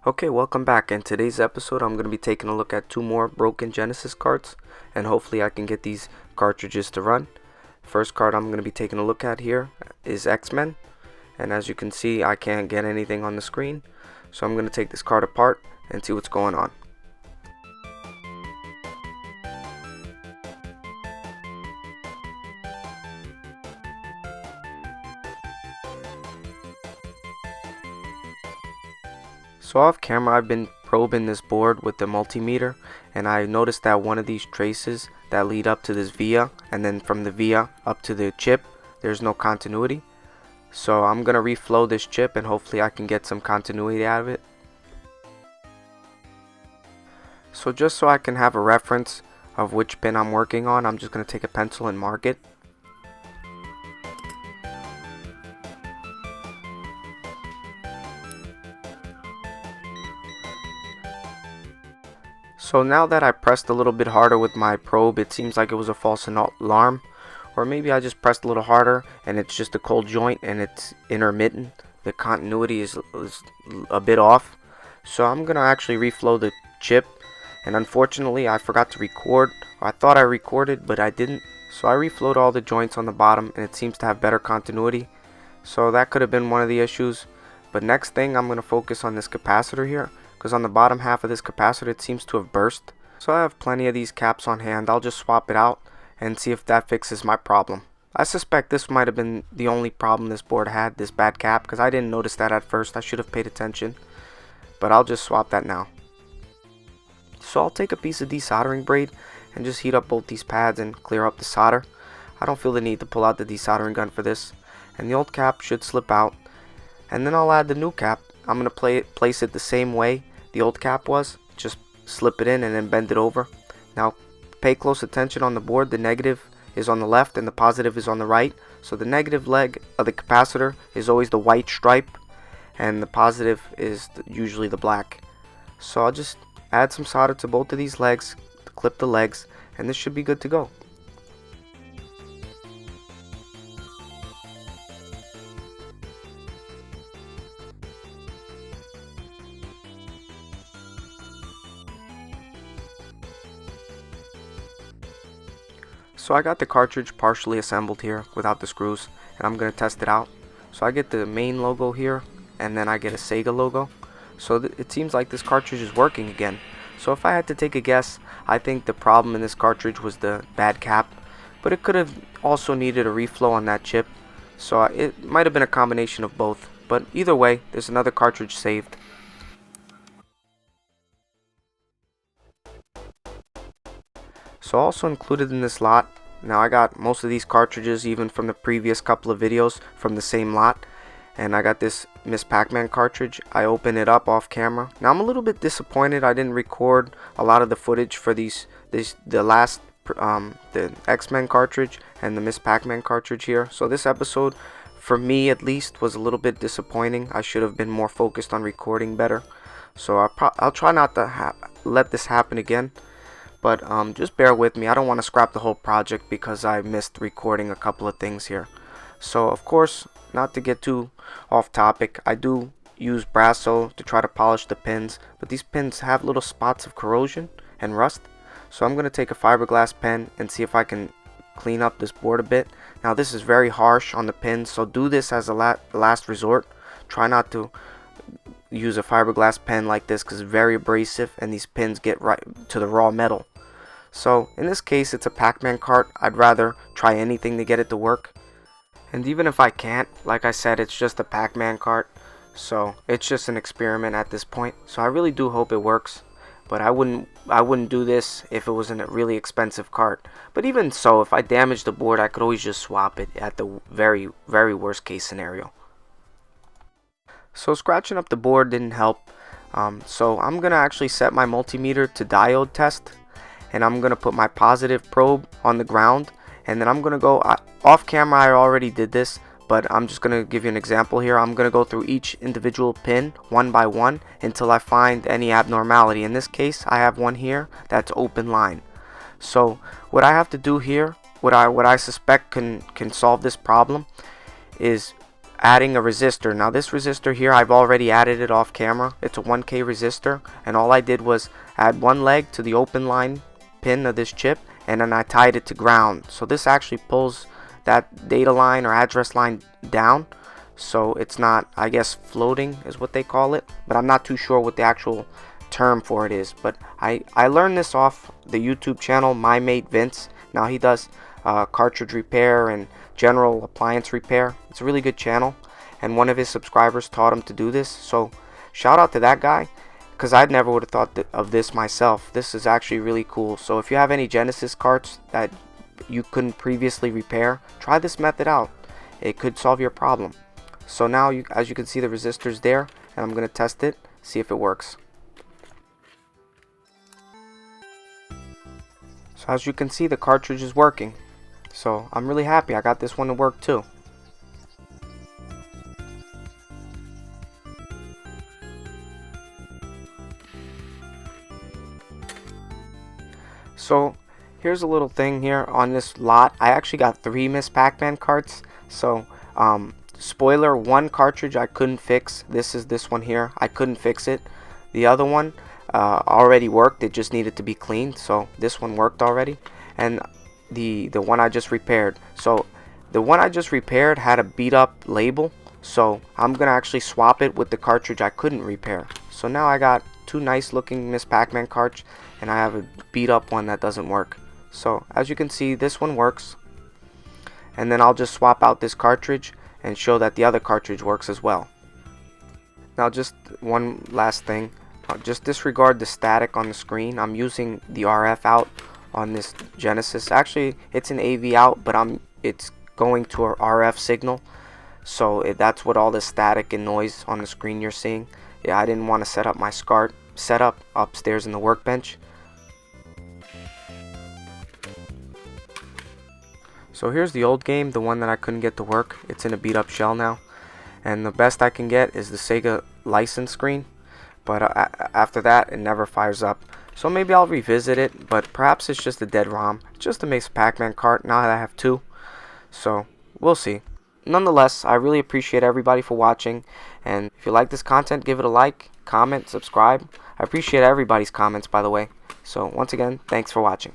Okay, welcome back. In today's episode, I'm going to be taking a look at two more broken Genesis cards, and hopefully I can get these cartridges to run. First card I'm going to be taking a look at here is X-Men, and as you can see, I can't get anything on the screen, so I'm going to take this card apart and see what's going on. So off camera, I've been probing this board with the multimeter, and I noticed that one of these traces that lead up to this via, and then from the via up to the chip, there's no continuity. So I'm gonna reflow this chip and hopefully I can get some continuity out of it. So just so I can have a reference of which pin I'm working on, I'm just gonna take a pencil and mark it. So now that I pressed a little bit harder with my probe, it seems like it was a false alarm, or maybe I just pressed a little harder and it's just a cold joint and it's intermittent. The continuity is a bit off. So I'm gonna actually reflow the chip, and unfortunately I forgot to record. I thought I recorded, but I didn't. So I reflowed all the joints on the bottom and it seems to have better continuity. So that could have been one of the issues. But next thing, I'm gonna focus on this capacitor here, because on the bottom half of this capacitor it seems to have burst. So I have plenty of these caps on hand. I'll just swap it out and see if that fixes my problem. I suspect this might have been the only problem this board had, this bad cap, because I didn't notice that at first. I should have paid attention, but I'll just swap that now. So I'll take a piece of desoldering braid and just heat up both these pads and clear up the solder. I don't feel the need to pull out the desoldering gun for this, and the old cap should slip out, and then I'll add the new cap. I'm going to place it the same way the old cap was, just slip it in and then bend it over. Now pay close attention on the board. The negative is on the left and the positive is on the right. So the negative leg of the capacitor is always the white stripe and the positive is usually the black. So I'll just add some solder to both of these legs, clip the legs, and this should be good to go. So I got the cartridge partially assembled here without the screws, and I'm going to test it out. So I get the main logo here, and then I get a Sega logo. So it seems like this cartridge is working again. So if I had to take a guess, I think the problem in this cartridge was the bad cap, but it could have also needed a reflow on that chip. So it might have been a combination of both, but either way, there's another cartridge saved. So also included in this lot, now I got most of these cartridges even from the previous couple of videos from the same lot, and I got this Miss Pac-Man cartridge. I opened it up off camera. Now I'm a little bit disappointed I didn't record a lot of the footage for the X-Men cartridge and the Miss Pac-Man cartridge here. So this episode, for me at least, was a little bit disappointing. I should have been more focused on recording better. So I'll try not to let this happen again. But just bear with me. I don't want to scrap the whole project because I missed recording a couple of things here. So of course, not to get too off topic, I do use Brasso to try to polish the pins, but these pins have little spots of corrosion and rust. So I'm going to take a fiberglass pen and see if I can clean up this board a bit. Now this is very harsh on the pins, so do this as a last resort. Try not to use a fiberglass pen like this because it's very abrasive and these pins get right to the raw metal. So in this case, it's a Pac-Man cart. I'd rather try anything to get it to work. And even if I can't, like I said, it's just a Pac-Man cart. So it's just an experiment at this point. So I really do hope it works. But I wouldn't do this if it wasn't a really expensive cart. But even so, if I damage the board, I could always just swap it at the very, very worst case scenario. So scratching up the board didn't help. So I'm going to actually set my multimeter to diode test. And I'm going to put my positive probe on the ground, and then I'm going to go off camera. I already did this, but I'm just going to give you an example here. I'm going to go through each individual pin one by one until I find any abnormality. In this case, I have one here that's open line. So what I have to do here, what I suspect can solve this problem is adding a resistor. Now this resistor here, I've already added it off camera. It's a 1K resistor, and all I did was add one leg to the open line pin of this chip, and then I tied it to ground. So this actually pulls that data line or address line down, so it's not, I guess, floating is what they call it, but I'm not too sure what the actual term for it is. But I learned this off the YouTube channel My Mate Vince. Now he does cartridge repair and general appliance repair. It's a really good channel, and one of his subscribers taught him to do this, so shout out to that guy, because I never would have thought of this myself. This is actually really cool. So if you have any Genesis carts that you couldn't previously repair, try this method out. It could solve your problem. So now, as you can see, the resistor's there, and I'm going to test it, see if it works. So as you can see, the cartridge is working. So I'm really happy I got this one to work too. So here's a little thing here on this lot. I actually got 3 Miss Pac-Man carts. So spoiler, one cartridge I couldn't fix. This is this one here. I couldn't fix it. The other one already worked. It just needed to be cleaned. So this one worked already. And the one I just repaired. So the one I just repaired had a beat up label. So I'm gonna actually swap it with the cartridge I couldn't repair. So now I got 2 nice looking Miss Pac-Man carts, and I have a beat up one that doesn't work. So as you can see, this one works, and then I'll just swap out this cartridge and show that the other cartridge works as well. Now just one last thing, just disregard the static on the screen. I'm using the RF out on this Genesis. Actually it's an AV out, but it's going to a RF signal, so that's what all the static and noise on the screen you're seeing. Yeah, I didn't want to set up my SCART setup upstairs in the workbench. So here's the old game, the one that I couldn't get to work. It's in a beat up shell now, and the best I can get is the Sega license screen, but after that it never fires up. So maybe I'll revisit it, but perhaps it's just a dead ROM. Just to make a Pac-Man cart now that I have 2. So we'll see. Nonetheless, I really appreciate everybody for watching, and if you like this content, give it a like, comment, subscribe. I appreciate everybody's comments, by the way. So once again, thanks for watching.